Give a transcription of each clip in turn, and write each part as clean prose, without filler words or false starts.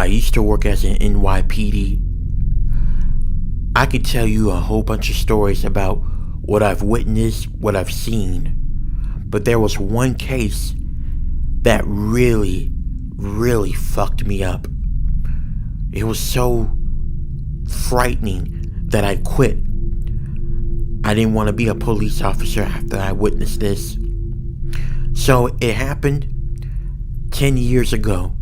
I used to work as an NYPD. I could tell you a whole bunch of stories about what I've witnessed, what I've seen. But there was one case that really fucked me up. It was so frightening that I quit. I didn't want to be a police officer after I witnessed this. So it happened 10 years ago.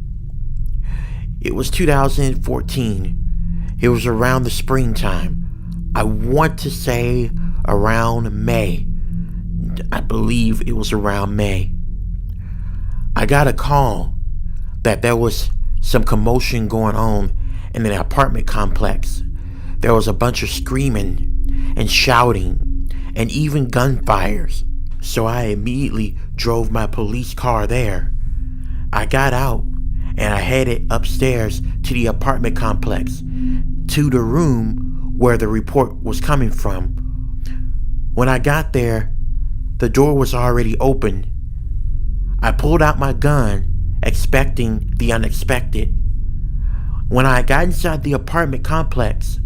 It was 2014. It was around the springtime. I want to say around May. I believe it was around May. I got a call that there was some commotion going on in an apartment complex. There was a bunch of screaming and shouting and even gunfires. So I immediately drove my police car there. I got out and I headed upstairs to the apartment complex, to the room where the report was coming from. When I got there, the door was already open. I pulled out my gun, expecting the unexpected. When I got inside the apartment complex,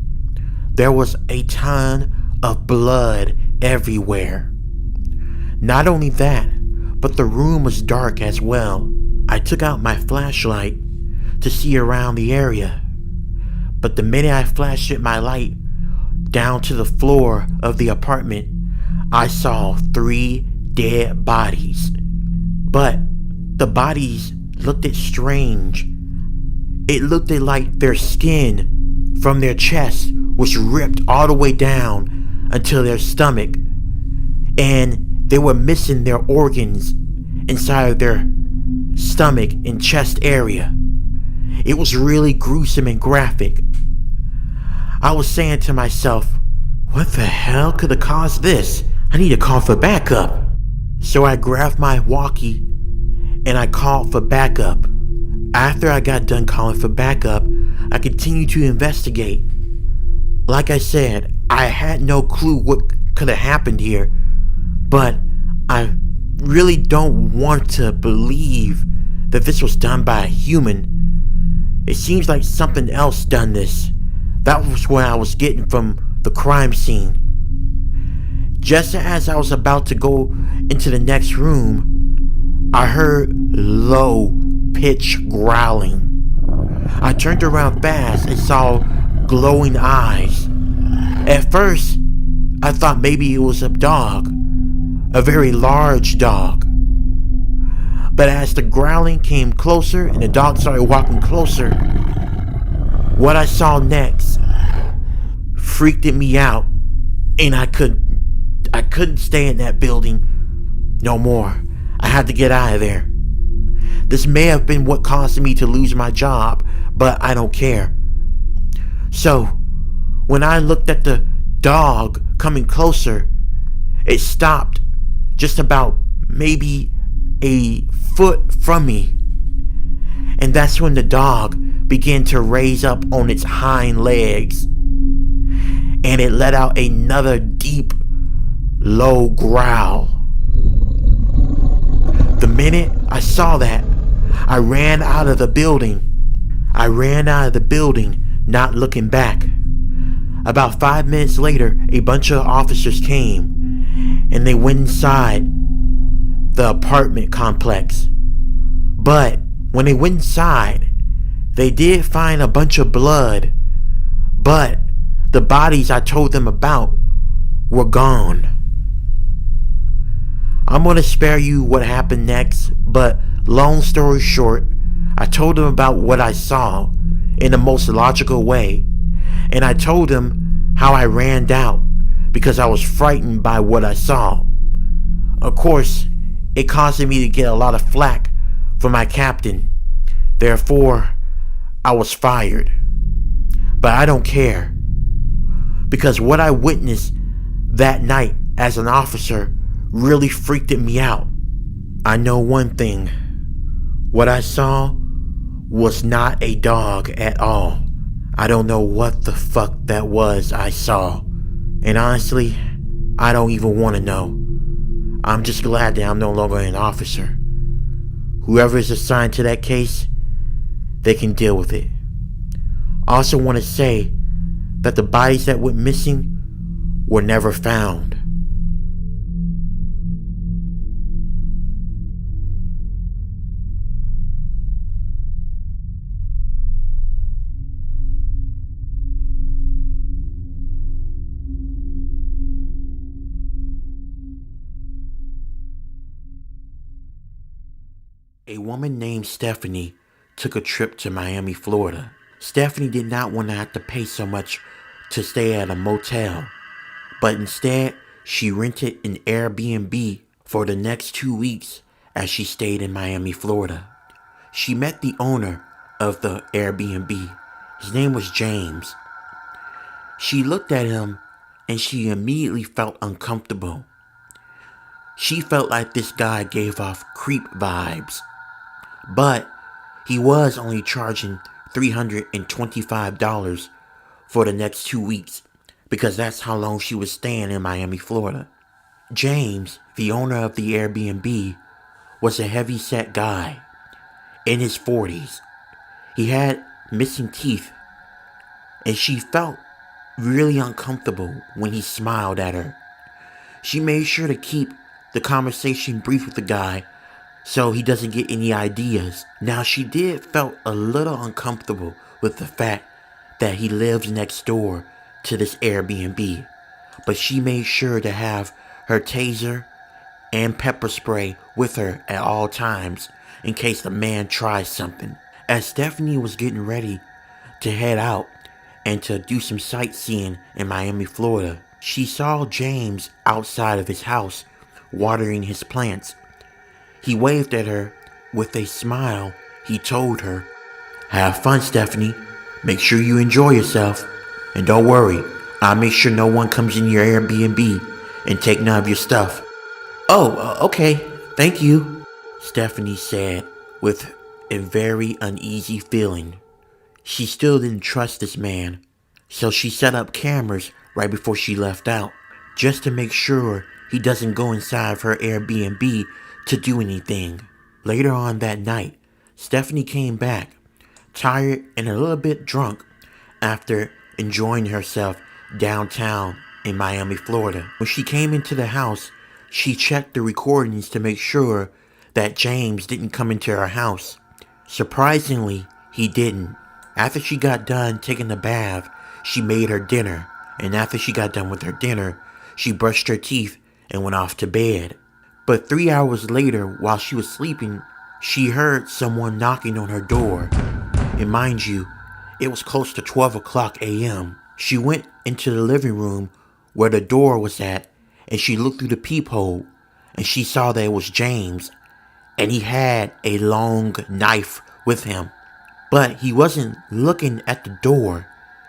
there was a ton of blood everywhere. Not only that, but the room was dark as well. I took out my flashlight to see around the area, but the minute I flashed my light down to the floor of the apartment, I saw 3 dead bodies. But the bodies looked strange. It looked like their skin from their chest was ripped all the way down until their stomach, and they were missing their organs inside of their stomach and chest area. It was really gruesome and graphic. I was saying to myself, what the hell could have caused this? I need to call for backup. So I grabbed my walkie and I called for backup. After I got done calling for backup, I continued to investigate. Like I said, I had no clue what could have happened here, but I really don't want to believe that this was done by a human. It seems like something else done this. That was what I was getting from the crime scene. Just as I was about to go into the next room, I heard low pitch growling. I turned around fast and saw glowing eyes. At first, I thought maybe it was a dog, a very large dog. But as the growling came closer and the dog started walking closer, what I saw next freaked me out, and I couldn't stay in that building no more. I had to get out of there. This may have been what caused me to lose my job, but I don't care. So, when I looked at the dog coming closer, it stopped just about maybe a foot from me. And that's when the dog began to raise up on its hind legs. And it let out another deep, low growl. The minute I saw that, I ran out of the building. Not looking back. About 5 minutes later, a bunch of officers came, and they went inside the apartment complex. But when they went inside, they did find a bunch of blood, but the bodies I told them about were gone. I'm going to spare you what happened next, but long story short, I told them about what I saw in the most logical way, and I told them how I ran out because I was frightened by what I saw. Of course, it caused me to get a lot of flack from my captain. Therefore, I was fired. But I don't care, because what I witnessed that night as an officer really freaked me out. I know one thing. What I saw was not a dog at all. I don't know what the fuck that was I saw. And honestly, I don't even want to know. I'm just glad that I'm no longer an officer. Whoever is assigned to that case, they can deal with it. I also want to say that the bodies that went missing were never found. A woman named Stephanie took a trip to Miami, Florida. Stephanie did not want to have to pay so much to stay at a motel, but instead she rented an Airbnb for the next 2 weeks as she stayed in Miami, Florida. She met the owner of the Airbnb. His name was James. She looked at him and she immediately felt uncomfortable. She felt like this guy gave off creep vibes. But he was only charging $325 for the next 2 weeks because that's how long she was staying in Miami, Florida. James, the owner of the Airbnb, was a heavy-set guy in his 40s. He had missing teeth, and she felt really uncomfortable when he smiled at her. She made sure to keep the conversation brief with the guy so he doesn't get any ideas. Now, she did felt a little uncomfortable with the fact that he lives next door to this Airbnb, but she made sure to have her taser and pepper spray with her at all times in case the man tries something. As Stephanie was getting ready to head out and to do some sightseeing in Miami, Florida, she saw James outside of his house watering his plants. He waved at her with a smile. He told her, "Have fun, Stephanie. Make sure you enjoy yourself. And don't worry, I'll make sure no one comes in your Airbnb and take none of your stuff." "Oh, okay. Thank you," Stephanie said with a very uneasy feeling. She still didn't trust this man, so she set up cameras right before she left out, just to make sure he doesn't go inside of her Airbnb to do anything. Later on that night, Stephanie came back, tired and a little bit drunk, after enjoying herself downtown in Miami, Florida. When she came into the house, she checked the recordings to make sure that James didn't come into her house. Surprisingly, he didn't. After she got done taking a bath, she made her dinner, and after she got done with her dinner, she brushed her teeth and went off to bed. But 3 hours later, while she was sleeping, she heard someone knocking on her door. And mind you, it was close to 12 o'clock a.m. She went into the living room where the door was at, and she looked through the peephole, and she saw that it was James, and he had a long knife with him. But he wasn't looking at the door.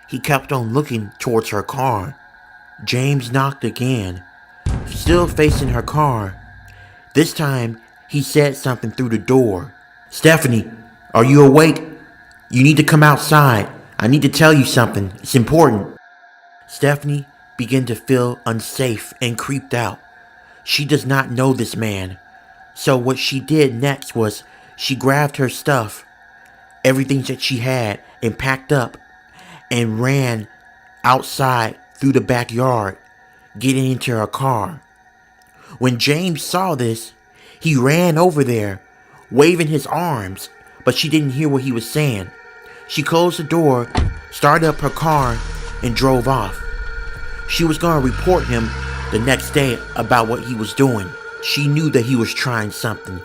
He kept on looking towards her car. James knocked again, still facing her car. This time, he said something through the door. "Stephanie, are you awake? You need to come outside. I need to tell you something. It's important." Stephanie began to feel unsafe and creeped out. She does not know this man. So what she did next was she grabbed her stuff, everything that she had, and packed up and ran outside through the backyard, getting into her car. When James saw this, he ran over there, waving his arms, but she didn't hear what he was saying. She closed the door, started up her car, and drove off. She was going to report him the next day about what he was doing. She knew that he was trying something,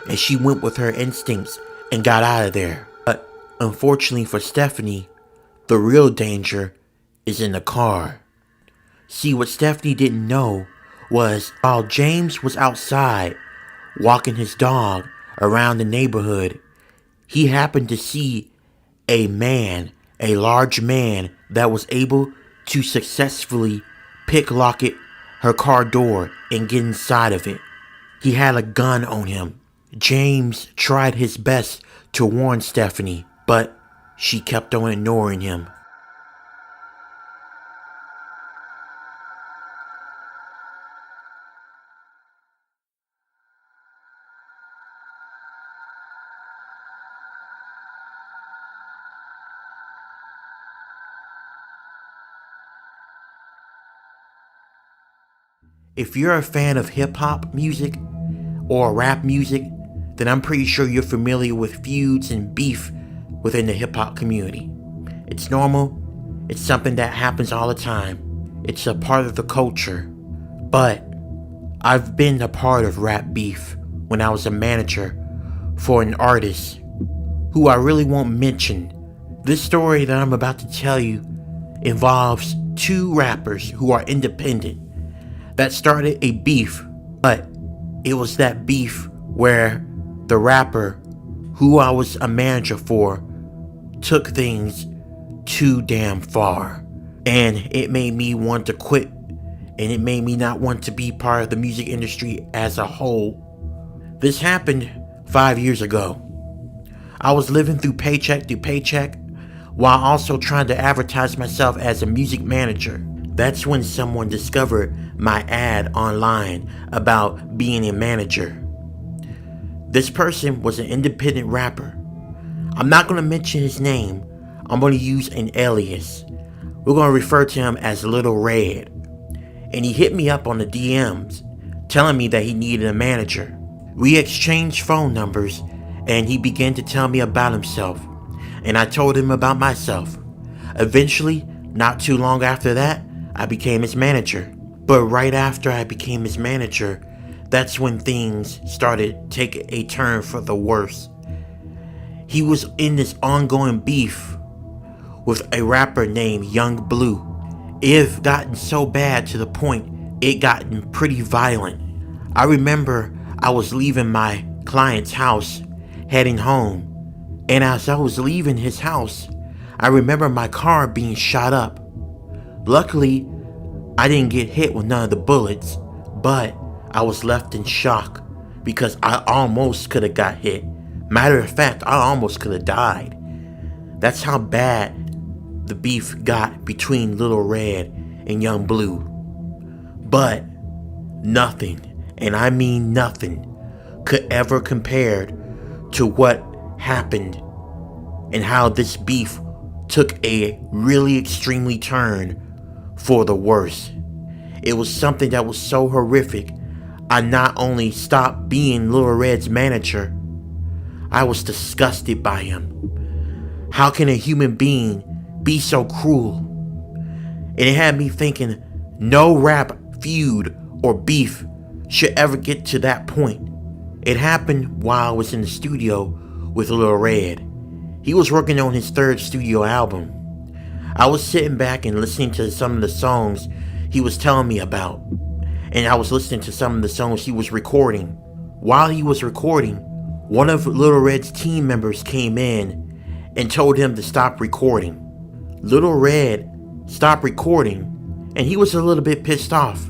and she went with her instincts and got out of there. But unfortunately for Stephanie, the real danger is in the car. See, what Stephanie didn't know was while James was outside walking his dog around the neighborhood, he happened to see a man, a large man that was able to successfully picklocket her car door and get inside of it. He had a gun on him. James tried his best to warn Stephanie, but she kept on ignoring him. If you're a fan of hip hop music or rap music, then I'm pretty sure you're familiar with feuds and beef within the hip hop community. It's normal, it's something that happens all the time, it's a part of the culture. But I've been a part of rap beef when I was a manager for an artist who I really won't mention. This story that I'm about to tell you involves two rappers who are independent that started a beef, but it was that beef where the rapper who I was a manager for took things too damn far. And it made me want to quit, and it made me not want to be part of the music industry as a whole. This happened 5 years ago. I was living through paycheck while also trying to advertise myself as a music manager. That's when someone discovered my ad online about being a manager. This person was an independent rapper. I'm not going to mention his name. I'm going to use an alias. We're going to refer to him as Little Red. And he hit me up on the DMs, telling me that he needed a manager. We exchanged phone numbers, and he began to tell me about himself, and I told him about myself. Eventually, not too long after that, I became his manager. But right after I became his manager, that's when things started taking a turn for the worse. He was in this ongoing beef with a rapper named Young Blue. It had gotten so bad to the point it gotten pretty violent. I remember I was leaving my client's house, heading home, and as I was leaving his house, I remember my car being shot up. Luckily, I didn't get hit with none of the bullets, but I was left in shock because I almost could have got hit. Matter of fact, I almost could have died. That's how bad the beef got between Little Red and Young Blue. But nothing, and I mean nothing, could ever compare to what happened and how this beef took a really extremely turn for the worse. It was something that was so horrific, I not only stopped being Little Red's manager, I was disgusted by him. How can a human being be so cruel? And it had me thinking no rap feud or beef should ever get to that point. It happened while I was in the studio with Little Red. He was working on his third studio album. I was sitting back and listening to some of the songs he was telling me about, and I was listening to some of the songs he was recording. While he was recording, one of Little Red's team members came in and told him to stop recording. Little Red stopped recording, and he was a little bit pissed off.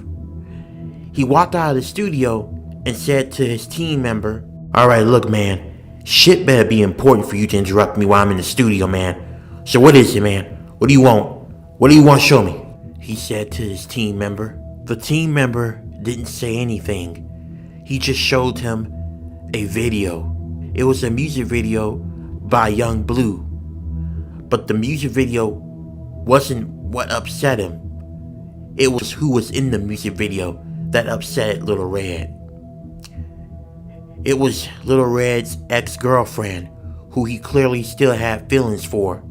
He walked out of the studio and said to his team member, "Alright, look man, shit better be important for you to interrupt me while I'm in the studio, man. So what is it, man? What do you want? What do you want to show me?" He said to his team member. The team member didn't say anything. He just showed him a video. It was a music video by Young Blue. But the music video wasn't what upset him. It was who was in the music video that upset Little Red. It was Little Red's ex-girlfriend, who he clearly still had feelings for.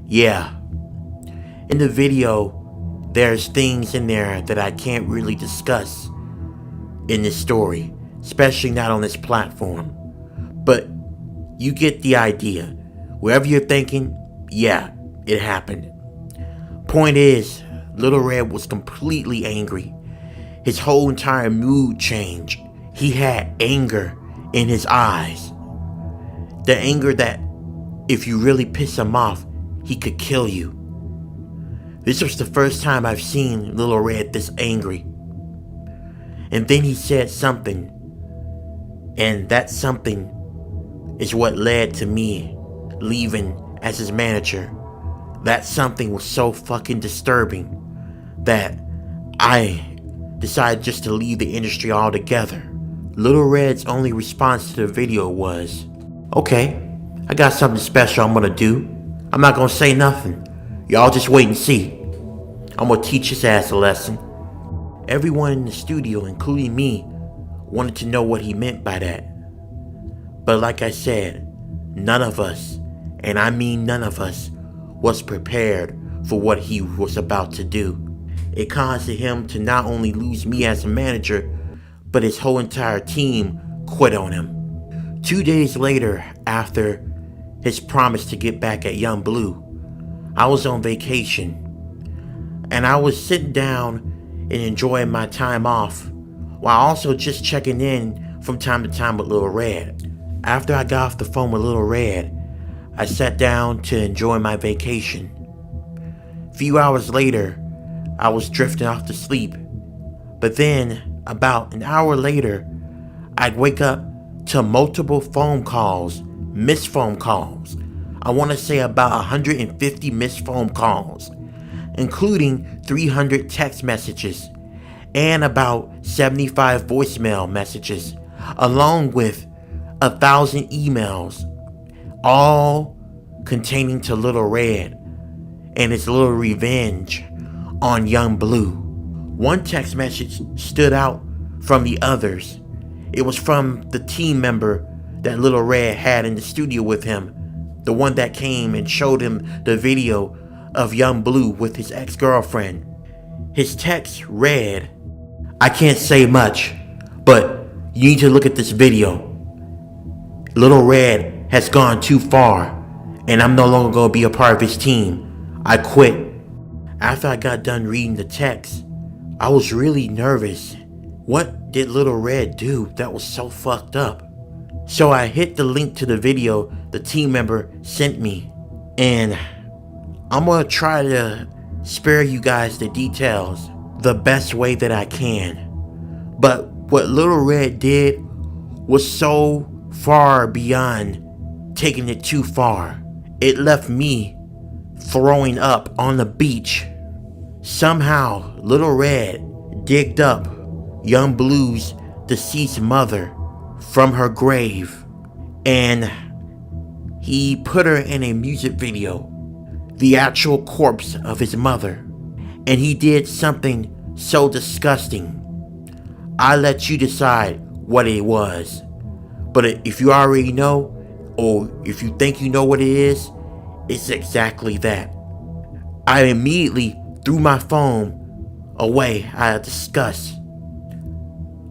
Yeah. In the video, there's things in there that I can't really discuss in this story, especially not on this platform. But you get the idea. Wherever you're thinking, yeah, it happened. Point is, Little Red was completely angry. His whole entire mood changed. He had anger in his eyes. The anger that if you really piss him off, he could kill you. This was the first time I've seen Little Red this angry. And then he said something, and that something is what led to me leaving as his manager. That something was so fucking disturbing that I decided just to leave the industry altogether. Little Red's only response to the video was, "Okay, I got something special I'm gonna do. I'm not gonna say nothing. Y'all just wait and see. I'm gonna teach his ass a lesson." Everyone in the studio, including me, wanted to know what he meant by that. But like I said, none of us, and I mean none of us, was prepared for what he was about to do. It caused him to not only lose me as a manager, but his whole entire team quit on him. 2 days later, after his promise to get back at Young Blue, I was on vacation, and I was sitting down and enjoying my time off, while also just checking in from time to time with Little Red. After I got off the phone with Little Red, I sat down to enjoy my vacation. A few hours later, I was drifting off to sleep, but then, about an hour later, I'd wake up to multiple phone calls, missed phone calls. I want to say about 150 missed phone calls, including 300 text messages and about 75 voicemail messages, along with 1,000 emails, all containing to Little Red and his little revenge on Young Blue. One text message stood out from the others. It was from the team member that Little Red had in the studio with him, the one that came and showed him the video of Young Blue with his ex-girlfriend. His text read, "I can't say much, but you need to look at this video. Little Red has gone too far, and I'm no longer going to be a part of his team. I quit." After I got done reading the text, I was really nervous. What did Little Red do that was so fucked up? So I hit the link to the video the team member sent me, and I'm gonna try to spare you guys the details the best way that I can. But what Little Red did was so far beyond taking it too far. It left me throwing up on the beach. Somehow, Little Red digged up Young Blue's deceased mother from her grave, and he put her in a music video, the actual corpse of his mother. And he did something so disgusting. I let you decide what it was. But if you already know, or if you think you know what it is, it's exactly that. I immediately threw my phone away out of disgust.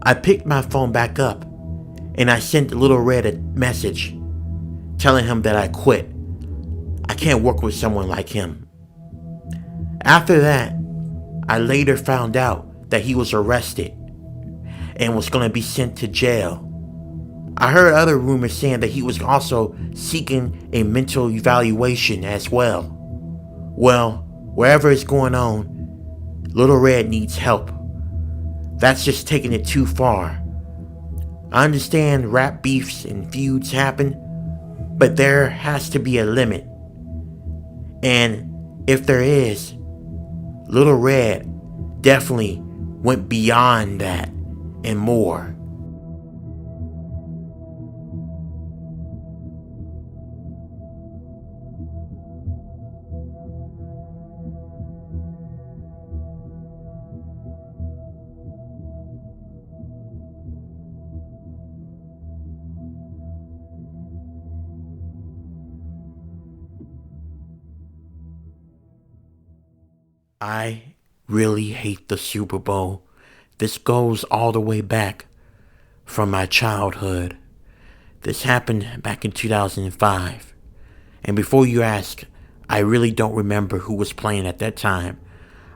I picked my phone back up, and I sent Little Red a message telling him that I quit. I can't work with someone like him. After that, I later found out that he was arrested and was going to be sent to jail. I heard other rumors saying that he was also seeking a mental evaluation as well. Well, wherever it's going on, Little Red needs help. That's just taking it too far. I understand rap beefs and feuds happen, but there has to be a limit. And if there is, Little Red definitely went beyond that and more. I really hate the Super Bowl. This goes all the way back from my childhood. This happened back in 2005. And before you ask, I really don't remember who was playing at that time.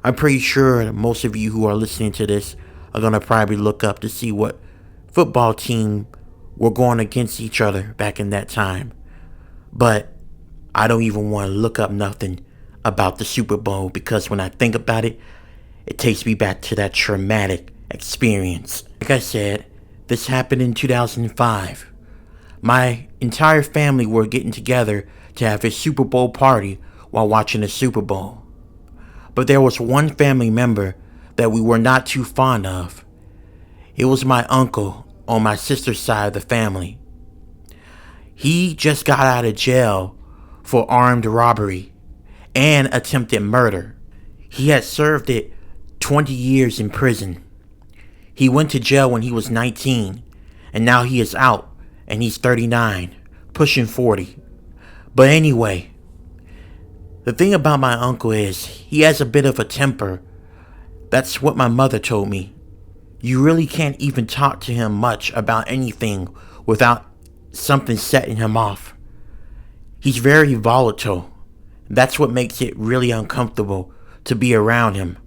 I'm pretty sure that most of you who are listening to this are going to probably look up to see what football team were going against each other back in that time. But I don't even want to look up nothing about the Super Bowl, because when I think about it, it takes me back to that traumatic experience. Like I said, this happened in 2005. My entire family were getting together to have a Super Bowl party while watching the Super Bowl. But there was one family member that we were not too fond of. It was my uncle on my sister's side of the family. He just got out of jail for armed robbery and attempted murder. He had served it 20 years in prison. He went to jail when he was 19, and now he is out, and he's 39, pushing 40. But anyway, the thing about my uncle is he has a bit of a temper. That's what my mother told me. You really can't even talk to him much about anything without something setting him off. He's very volatile. That's what makes it really uncomfortable to be around him.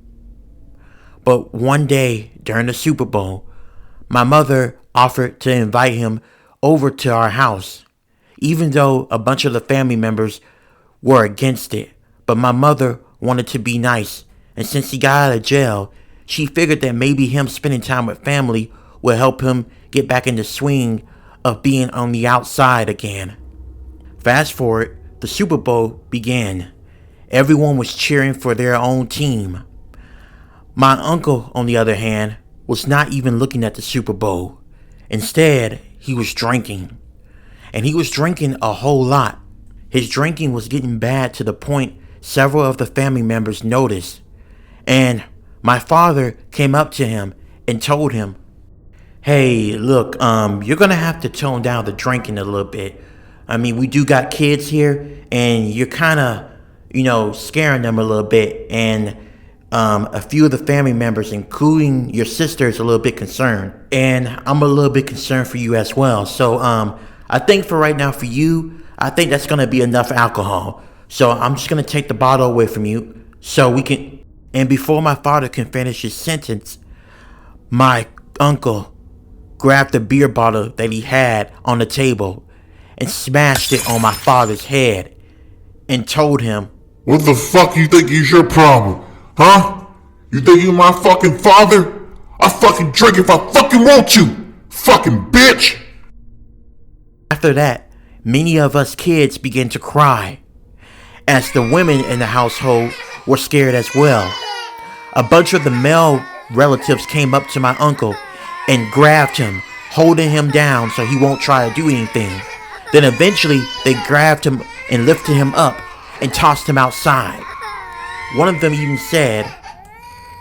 But one day during the Super Bowl, my mother offered to invite him over to our house, even though a bunch of the family members were against it. But my mother wanted to be nice, and since he got out of jail, she figured that maybe him spending time with family would help him get back in the swing of being on the outside again. Fast forward, the Super Bowl began. Everyone was cheering for their own team. My uncle, on the other hand, was not even looking at the Super Bowl. Instead, he was drinking. And he was drinking a whole lot. His drinking was getting bad to the point several of the family members noticed. And my father came up to him and told him, "Hey, look, you're gonna have to tone down the drinking a little bit. I mean, we do got kids here, and you're kinda, scaring them a little bit. And a few of the family members, including your sister, is a little bit concerned. And I'm a little bit concerned for you as well. So, I think for right now for you, I think that's gonna be enough alcohol. So I'm just gonna take the bottle away from you so we can..." And before my father can finish his sentence, my uncle grabbed the beer bottle that he had on the table and smashed it on my father's head and told him, "What the fuck you think is your problem? Huh? You think you my fucking father? I fucking drink if I fucking want to. Fucking bitch." After that, many of us kids began to cry, as the women in the household were scared as well. A bunch of the male relatives came up to my uncle and grabbed him, holding him down so he won't try to do anything. Then eventually they grabbed him and lifted him up and tossed him outside. One of them even said,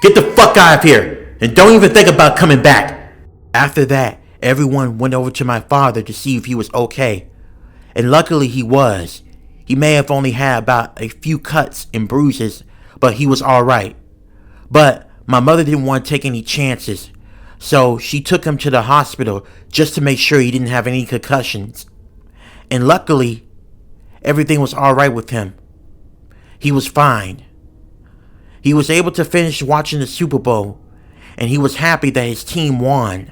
"Get the fuck out of here and don't even think about coming back." After that, everyone went over to my father to see if he was okay. And luckily he was. He may have only had about a few cuts and bruises, but he was alright. But my mother didn't want to take any chances, so she took him to the hospital just to make sure he didn't have any concussions. And luckily, everything was alright with him. He was fine. He was able to finish watching the Super Bowl, and he was happy that his team won.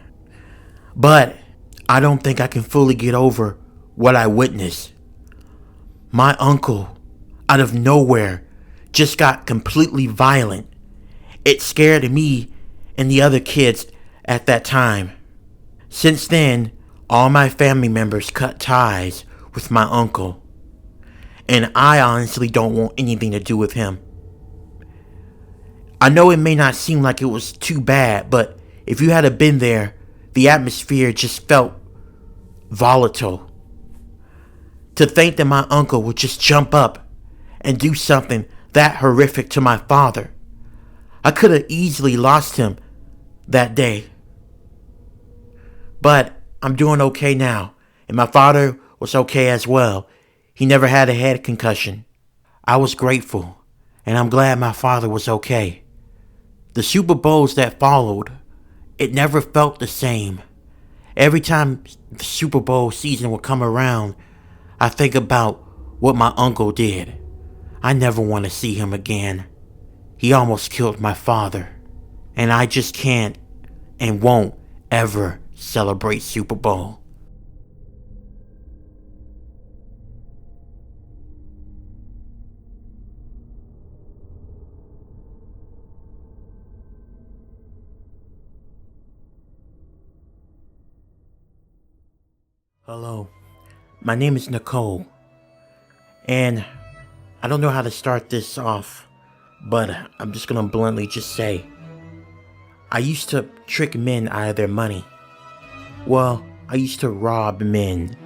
But I don't think I can fully get over what I witnessed. My uncle, out of nowhere, just got completely violent. It scared me and the other kids at that time. Since then, all my family members cut ties with my uncle. And I honestly don't want anything to do with him. I know it may not seem like it was too bad, but if you had been there, the atmosphere just felt volatile. To think that my uncle would just jump up and do something that horrific to my father. I could have easily lost him that day. But I'm doing okay now, and my father was okay as well. He never had a head concussion. I was grateful, and I'm glad my father was okay. The Super Bowls that followed, it never felt the same. Every time the Super Bowl season would come around, I think about what my uncle did. I never want to see him again. He almost killed my father, and I just can't and won't ever celebrate Super Bowl. Hello, my name is Nicole, and I don't know how to start this off, but I'm just gonna bluntly just say, I used to trick men out of their money. Well, I used to rob men.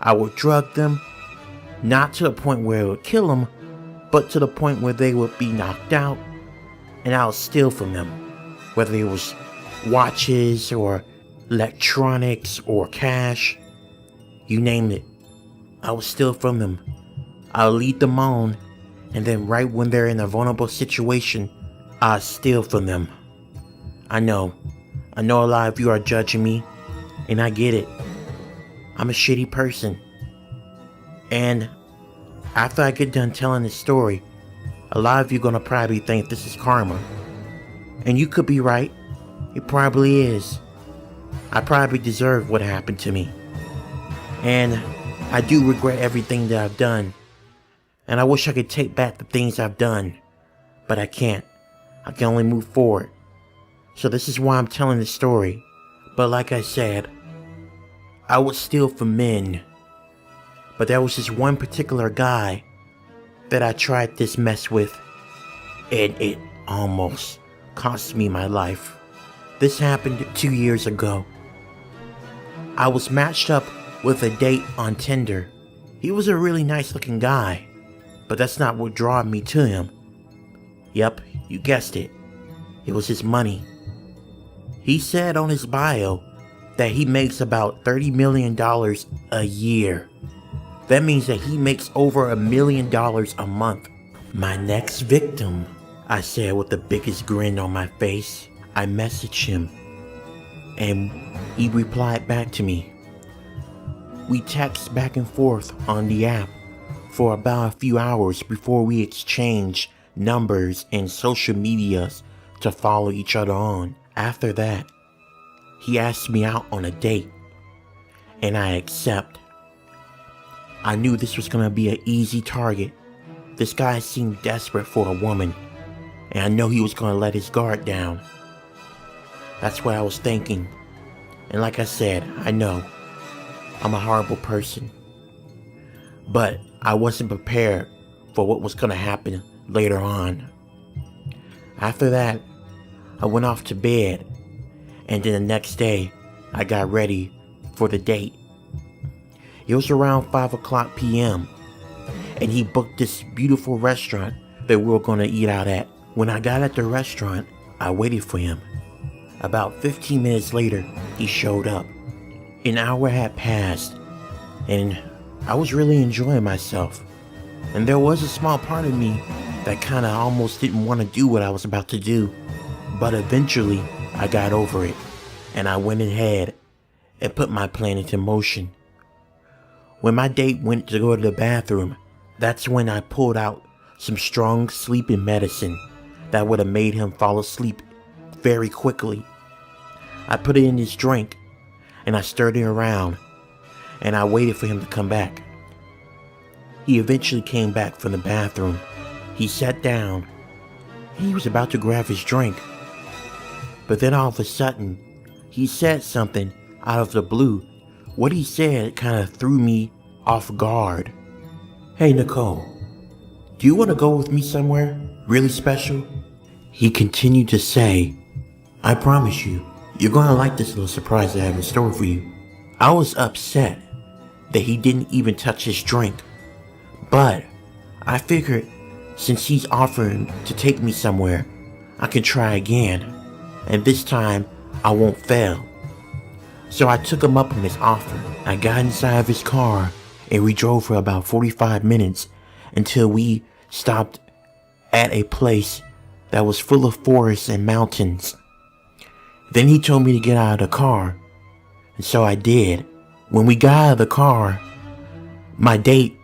I would drug them, not to the point where it would kill them, but to the point where they would be knocked out, and I would steal from them, whether it was watches or electronics or cash, you name it. I will steal from them. I'll lead them on, and then right when they're in a vulnerable situation, I'll steal from them. I know a lot of you are judging me, and I get it. I'm a shitty person. And after I get done telling this story, a lot of you gonna probably think this is karma. And you could be right. It probably is. I probably deserve what happened to me. And I do regret everything that I've done. And I wish I could take back the things I've done. But I can't. I can only move forward. So this is why I'm telling this story. But like I said, I would steal from men. But there was this one particular guy that I tried this mess with, and it almost cost me my life. This happened 2 years ago. I was matched up with a date on Tinder. He was a really nice looking guy, but that's not what drew me to him. Yep, you guessed it. It was his money. He said on his bio that he makes about $30 million a year. That means that he makes over $1 million a month. My next victim, I said with the biggest grin on my face. I messaged him, and he replied back to me. We text back and forth on the app for about a few hours before we exchanged numbers and social medias to follow each other on. After that, he asked me out on a date, and I accept. I knew this was gonna be an easy target. This guy seemed desperate for a woman, and I know he was gonna let his guard down. That's what I was thinking. And like I said, I know I'm a horrible person, but I wasn't prepared for what was gonna happen later on. After that, I went off to bed, and then the next day, I got ready for the date. It was around 5 o'clock p.m. and he booked this beautiful restaurant that we were gonna eat out at. When I got at the restaurant, I waited for him. About 15 minutes later, he showed up. An hour had passed, and I was really enjoying myself. And there was a small part of me that kinda almost didn't want to do what I was about to do. But eventually, I got over it, and I went ahead and put my plan into motion. When my date went to go to the bathroom, that's when I pulled out some strong sleeping medicine that would have made him fall asleep very quickly. I put it in his drink, and I stirred it around, and I waited for him to come back. He eventually came back from the bathroom. He sat down, and he was about to grab his drink. But then all of a sudden, he said something out of the blue. What he said kind of threw me off guard. Hey Nicole, do you want to go with me somewhere really special? He continued to say, I promise you, you're going to like this little surprise I have in store for you. I was upset that he didn't even touch his drink, but I figured since he's offering to take me somewhere, I can try again, and this time I won't fail. So I took him up on his offer. I got inside of his car and we drove for about 45 minutes until we stopped at a place that was full of forests and mountains. Then he told me to get out of the car, and so I did. When we got out of the car, my date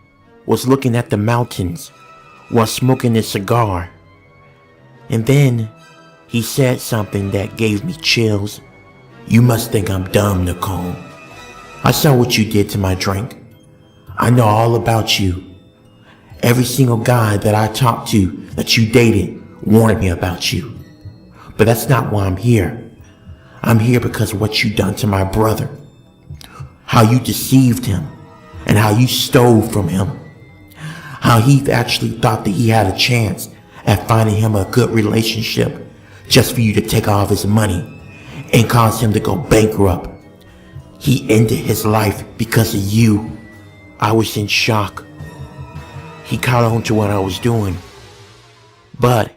was looking at the mountains while smoking a cigar. And then he said something that gave me chills. You must think I'm dumb, Nicole. I saw what you did to my drink. I know all about you. Every single guy that I talked to that you dated warned me about you. But that's not why I'm here. I'm here because of what you done to my brother. How you deceived him and how you stole from him. How he actually thought that he had a chance at finding him a good relationship just for you to take all of his money and cause him to go bankrupt. He ended his life because of you. I was in shock. He caught on to what I was doing. But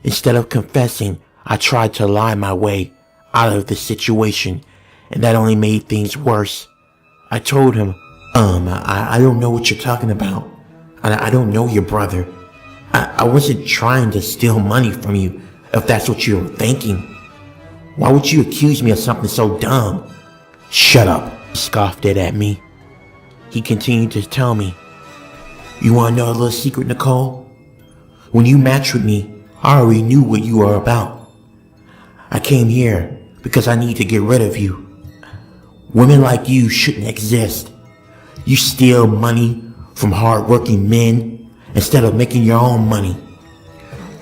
instead of confessing, I tried to lie my way out of the situation, and that only made things worse. I told him, I don't know what you're talking about. I don't know your brother. I wasn't trying to steal money from you, if that's what you were thinking. Why would you accuse me of something so dumb? Shut up, he scoffed it at me. He continued to tell me, you want to know a little secret, Nicole? When you matched with me, I already knew what you were about. I came here because I need to get rid of you. Women like you shouldn't exist. You steal money from hard-working men instead of making your own money.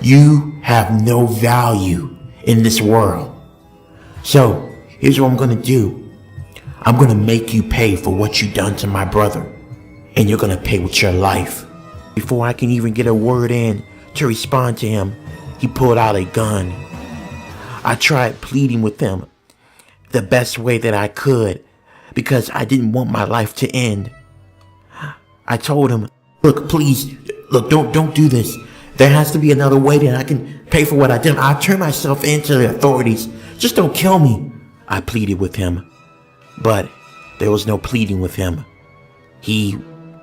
You have no value in this world. So, here's what I'm gonna do. I'm gonna make you pay for what you done to my brother. And you're gonna pay with your life. Before I can even get a word in to respond to him, he pulled out a gun. I tried pleading with him the best way that I could because I didn't want my life to end. I told him, look, please, don't do this. There has to be another way that I can pay for what I did. I'll turn myself into the authorities. Just don't kill me. I pleaded with him, but there was no pleading with him. He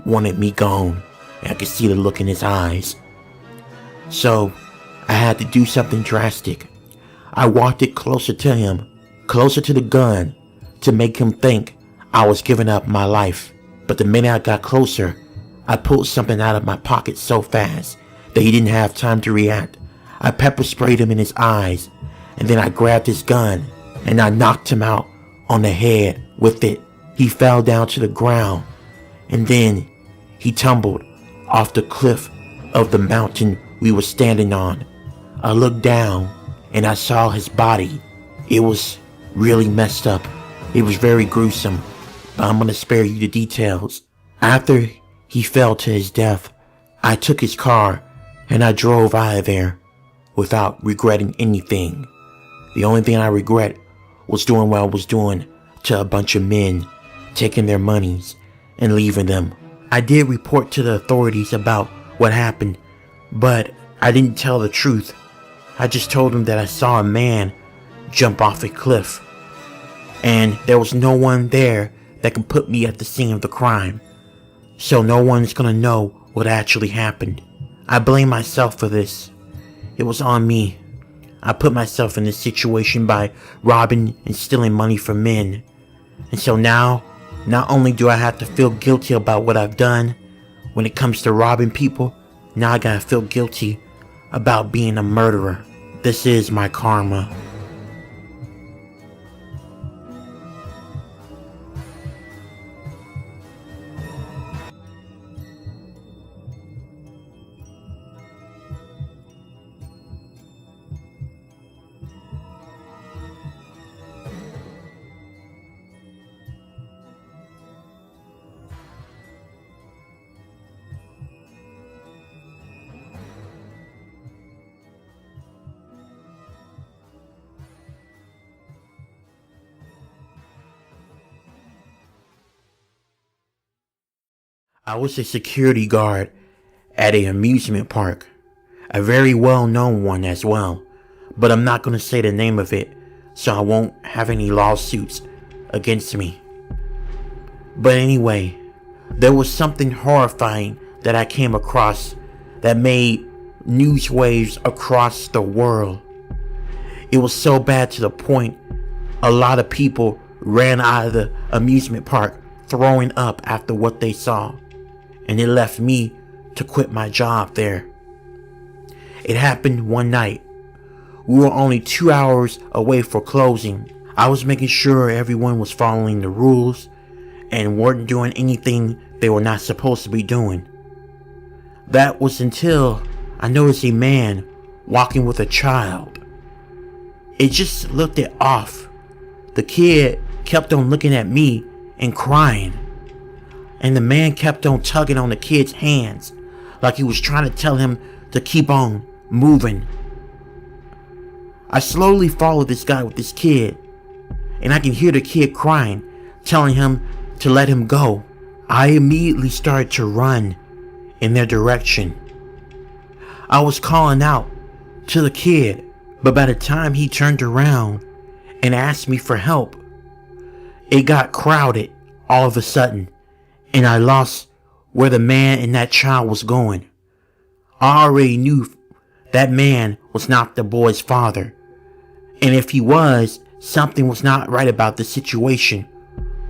wanted me gone. I could see the look in his eyes. So I had to do something drastic. I walked it closer to him, closer to the gun, to make him think I was giving up my life. But the minute I got closer, I pulled something out of my pocket so fast that he didn't have time to react. I pepper sprayed him in his eyes, and then I grabbed his gun and I knocked him out on the head with it. He fell down to the ground, and then he tumbled off the cliff of the mountain we were standing on. I looked down and I saw his body. It was really messed up. It was very gruesome, but I'm gonna spare you the details. After he fell to his death, I took his car and I drove out of there without regretting anything. The only thing I regret was doing what I was doing to a bunch of men, taking their monies and leaving them. I did report to the authorities about what happened, but I didn't tell the truth. I just told them that I saw a man jump off a cliff, and there was no one there that could put me at the scene of the crime, so no one's gonna know what actually happened. I blame myself for this. It was on me. I put myself in this situation by robbing and stealing money from men, and so now, not only do I have to feel guilty about what I've done when it comes to robbing people, now I gotta feel guilty about being a murderer. This is my karma. I was a security guard at an amusement park, a very well-known one as well, but I'm not going to say the name of it, so I won't have any lawsuits against me. But anyway, there was something horrifying that I came across that made news waves across the world. It was so bad to the point a lot of people ran out of the amusement park throwing up after what they saw. And it left me to quit my job there. It happened one night. We were only 2 hours away for closing. I was making sure everyone was following the rules and weren't doing anything they were not supposed to be doing. That was until I noticed a man walking with a child. It just looked it off. The kid kept on looking at me and crying. And the man kept on tugging on the kid's hands like he was trying to tell him to keep on moving. I slowly followed this guy with this kid, and I can hear the kid crying, telling him to let him go. I immediately started to run in their direction. I was calling out to the kid, but by the time he turned around and asked me for help. It got crowded all of a sudden, and I lost where the man and that child was going. I already knew that man was not the boy's father, and if he was, something was not right about the situation.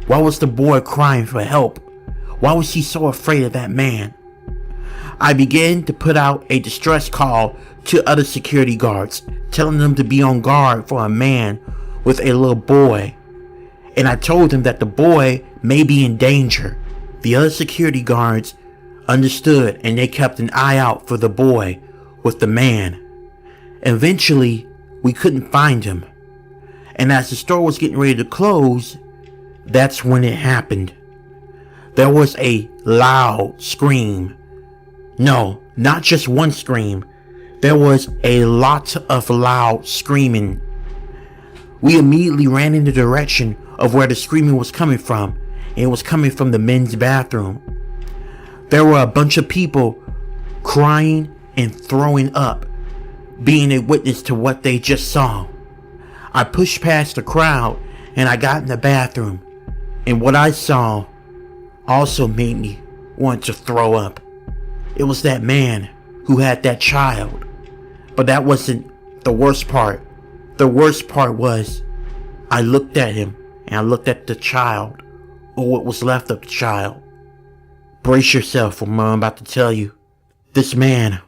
Why was the boy crying for help? Why was he so afraid of that man? I began to put out a distress call to other security guards, telling them to be on guard for a man with a little boy. And I told them that the boy may be in danger. The other security guards understood, and they kept an eye out for the boy with the man. Eventually, we couldn't find him. And as the store was getting ready to close, that's when it happened. There was a loud scream. No, not just one scream. There was a lot of loud screaming. We immediately ran in the direction of where the screaming was coming from, and it was coming from the men's bathroom. There were a bunch of people crying and throwing up, being a witness to what they just saw. I pushed past the crowd and I got in the bathroom, and what I saw also made me want to throw up. It was that man who had that child. But that wasn't the worst part. The worst part was I looked at him and I looked at the child, or what was left of the child. Brace yourself for what I'm about to tell you. This man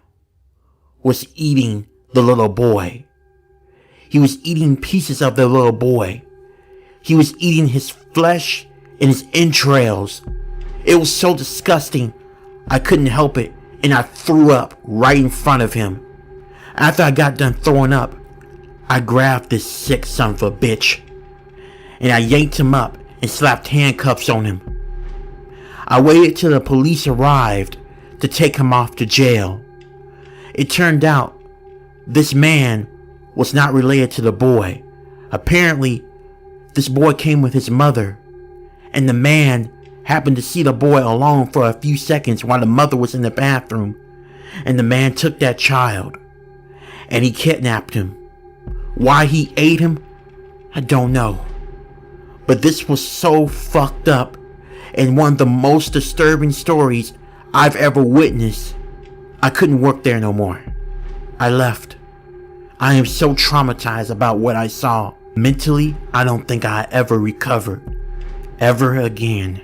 was eating the little boy. He was eating pieces of the little boy. He was eating his flesh and his entrails. It was so disgusting, I couldn't help it, and I threw up right in front of him. After I got done throwing up, I grabbed this sick son of a bitch, and I yanked him up and slapped handcuffs on him. I waited till the police arrived to take him off to jail. It turned out this man was not related to the boy. Apparently, this boy came with his mother, and the man happened to see the boy alone for a few seconds while the mother was in the bathroom, and the man took that child and he kidnapped him. Why he ate him, I don't know. But this was so fucked up and one of the most disturbing stories I've ever witnessed. I couldn't work there no more. I left. I am so traumatized about what I saw. Mentally, I don't think I ever recovered ever again.